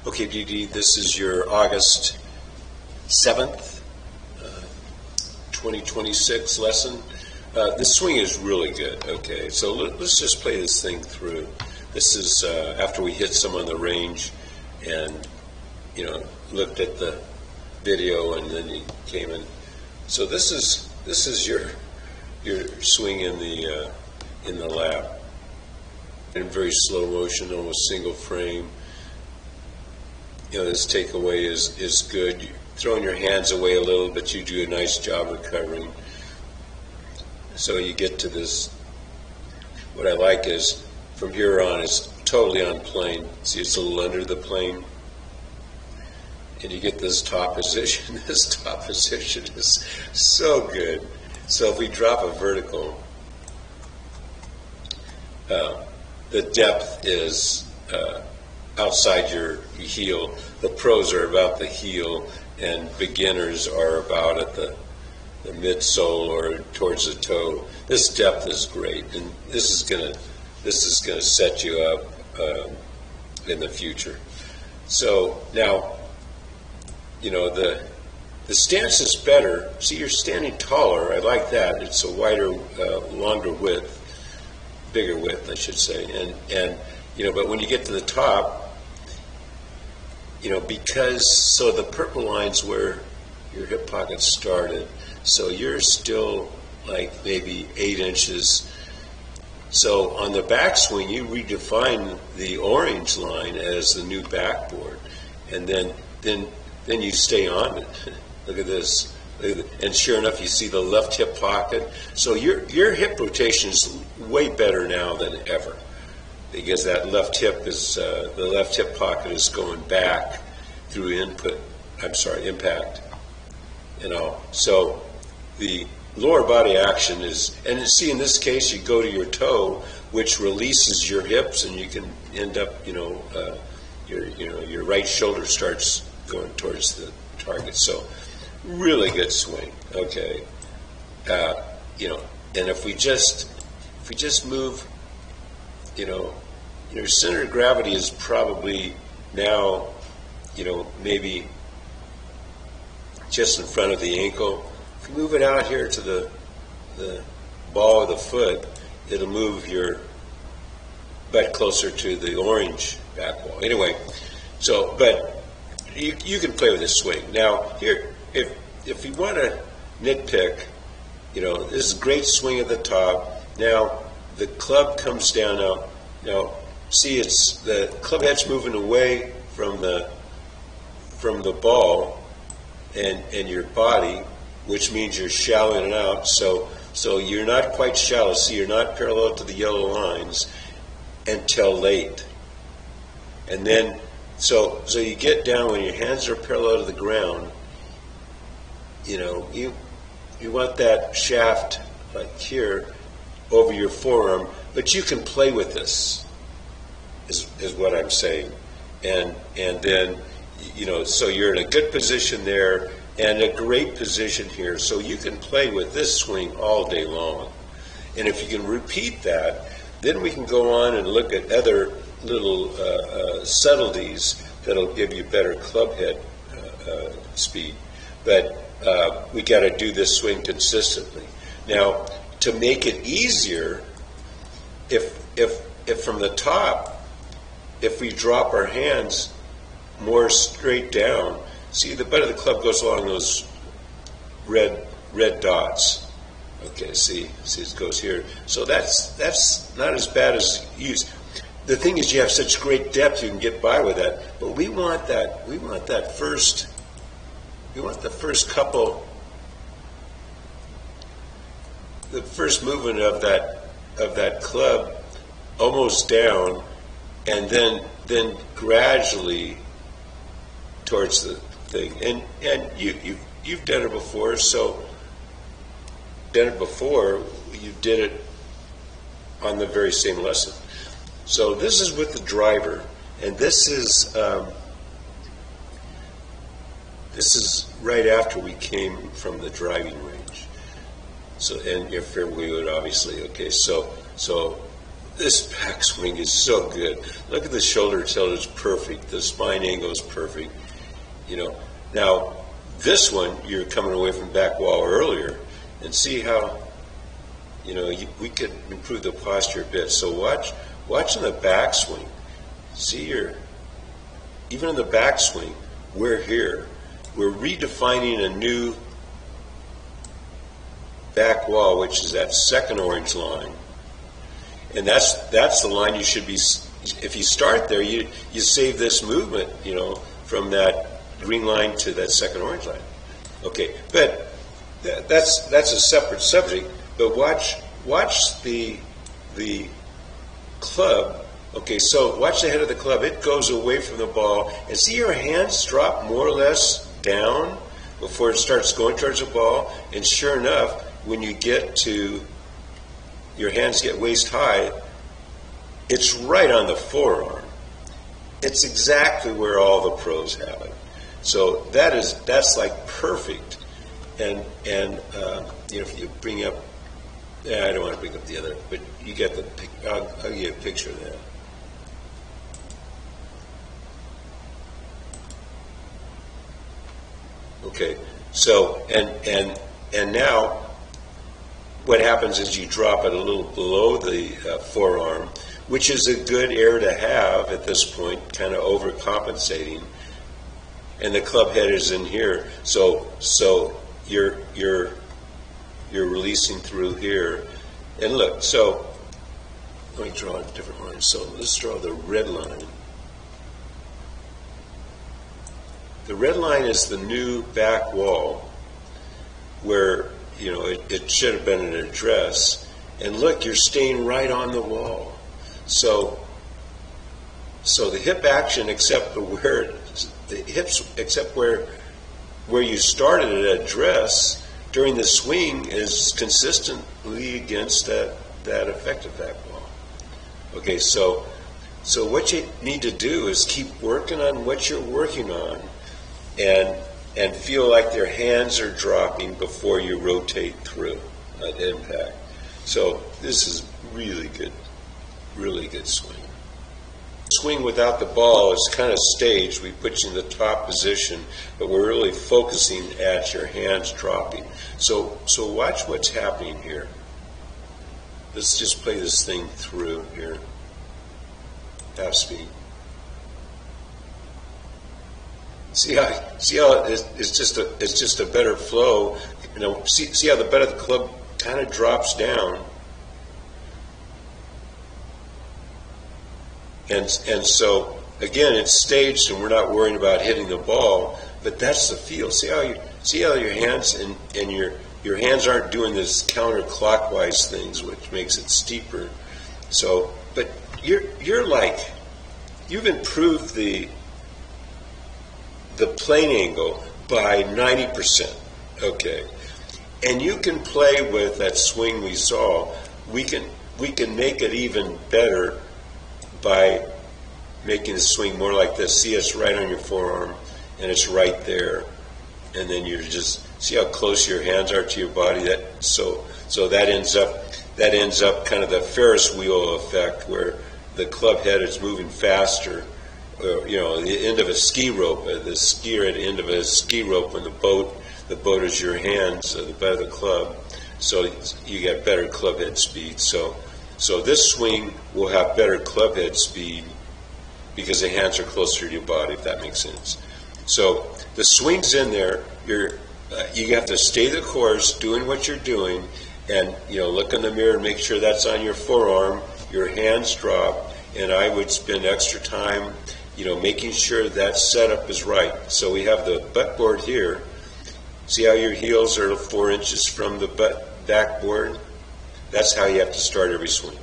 Okay, DiDi, this is your August 7th, 2026 lesson. The swing is really good, okay? So let's just play this thing through. This is after we hit some on the range and, looked at the video and then he came in. So this is your swing in the lap. In very slow motion, almost single frame. This takeaway is good. You're throwing your hands away a little, but you do a nice job recovering. So you get to this. What I like is from here on, it's totally on plane. See, it's a little under the plane. And you get this top position. This top position is so good. So if we drop a vertical, the depth is outside your heel. The pros are about the heel, and beginners are about at the midsole or towards the toe. This depth is great, and this is gonna set you up in the future. So now, the stance is better. See, you're standing taller. I like that. It's a wider, longer width, bigger width, I should say. And but when you get to the top, so the purple line's where your hip pocket started. So you're still like maybe 8 inches. So on the backswing, you redefine the orange line as the new backboard, and then you stay on it. Look at this. And sure enough, you see the left hip pocket. So your hip rotation is way better now than ever, because that left hip is the left hip pocket is going back through impact. So the lower body action is, and see, in this case, you go to your toe, which releases your hips, and you can end up, your right shoulder starts going towards the target. So really good swing, okay. And if we just move, your center of gravity is probably now, maybe just in front of the ankle. If you move it out here to the ball of the foot, it'll move your butt closer to the orange back wall. Anyway, but you can play with this swing. Now, here, if you want to nitpick, this is a great swing at the top. Now, the club comes down now. See, it's the club head's moving away from the ball and your body, which means you're shallowing it out. So you're not quite shallow. See, you're not parallel to the yellow lines until late. And then, so you get down when your hands are parallel to the ground. You want that shaft like here over your forearm, but you can play with this. Is what I'm saying, and then so you're in a good position there and a great position here, so you can play with this swing all day long. And if you can repeat that, then we can go on and look at other little subtleties that'll give you better club head speed. But we got to do this swing consistently. Now, to make it easier, if from the top, if we drop our hands more straight down, see, the butt of the club goes along those red dots. Okay, see it goes here. So that's not as bad as use. The thing is, you have such great depth, you can get by with that. But we want that first. We want the first couple, the first movement of that club almost down, and then gradually towards the thing. And you've done it before, you did it on the very same lesson. So this is with the driver, and this is right after we came from the driving range. So, and your fairway would obviously, okay, so This backswing is so good. Look at the shoulder tilt, it's perfect. The spine angle is perfect. Now this one, you're coming away from back wall earlier, and see how, we could improve the posture a bit. So watch in the backswing. See even in the backswing, we're here. We're redefining a new back wall, which is that second orange line. And that's the line you should be, if you start there, you save this movement, from that green line to that second orange line. Okay, but that's a separate subject. But watch the club. Okay, so watch the head of the club. It goes away from the ball, and see your hands drop more or less down before it starts going towards the ball. And sure enough, when you get to your hands get waist high, it's right on the forearm. It's exactly where all the pros have it. So that's like perfect. And if you bring up, I don't want to bring up the other, but you get I'll give you a picture of that. Okay, so and now what happens is you drop it a little below the forearm, which is a good air to have at this point, kind of overcompensating. And the club head is in here, so you're releasing through here. And look, so let me draw a different line. So let's draw the red line. The red line is the new back wall where it should have been an address. And look, you're staying right on the wall. So the hip action, except where the hips, except where you started at address during the swing, is consistently against that effective back wall. Okay, so what you need to do is keep working on what you're working on, and feel like their hands are dropping before you rotate through an impact. So this is really good swing. Swing without the ball is kind of staged. We put you in the top position, but we're really focusing at your hands dropping. So watch what's happening here. Let's just play this thing through here. Half speed. See how it's just a better flow. See how the bed of the club kind of drops down. And so again, it's staged, and we're not worrying about hitting the ball, but that's the feel. See how your hands and your hands aren't doing this counterclockwise things, which makes it steeper. So, but you're like, you've improved the plane angle by 90%. Okay, and you can play with that swing we saw. We can make it even better by making the swing more like this. See, it's right on your forearm, and it's right there, and then you're just see how close your hands are to your body. So that ends up kind of the Ferris wheel effect, where the club head is moving faster. The end of a ski rope, the skier at the end of a ski rope, when the boat is your hands, the butt of the club. So you get better club head speed. So this swing will have better club head speed because the hands are closer to your body, if that makes sense. So the swing's in there. You have to stay the course, doing what you're doing, and look in the mirror and make sure that's on your forearm. Your hands drop, and I would spend extra time, making sure that setup is right. So we have the butt board here. See how your heels are 4 inches from the backboard? That's how you have to start every swing.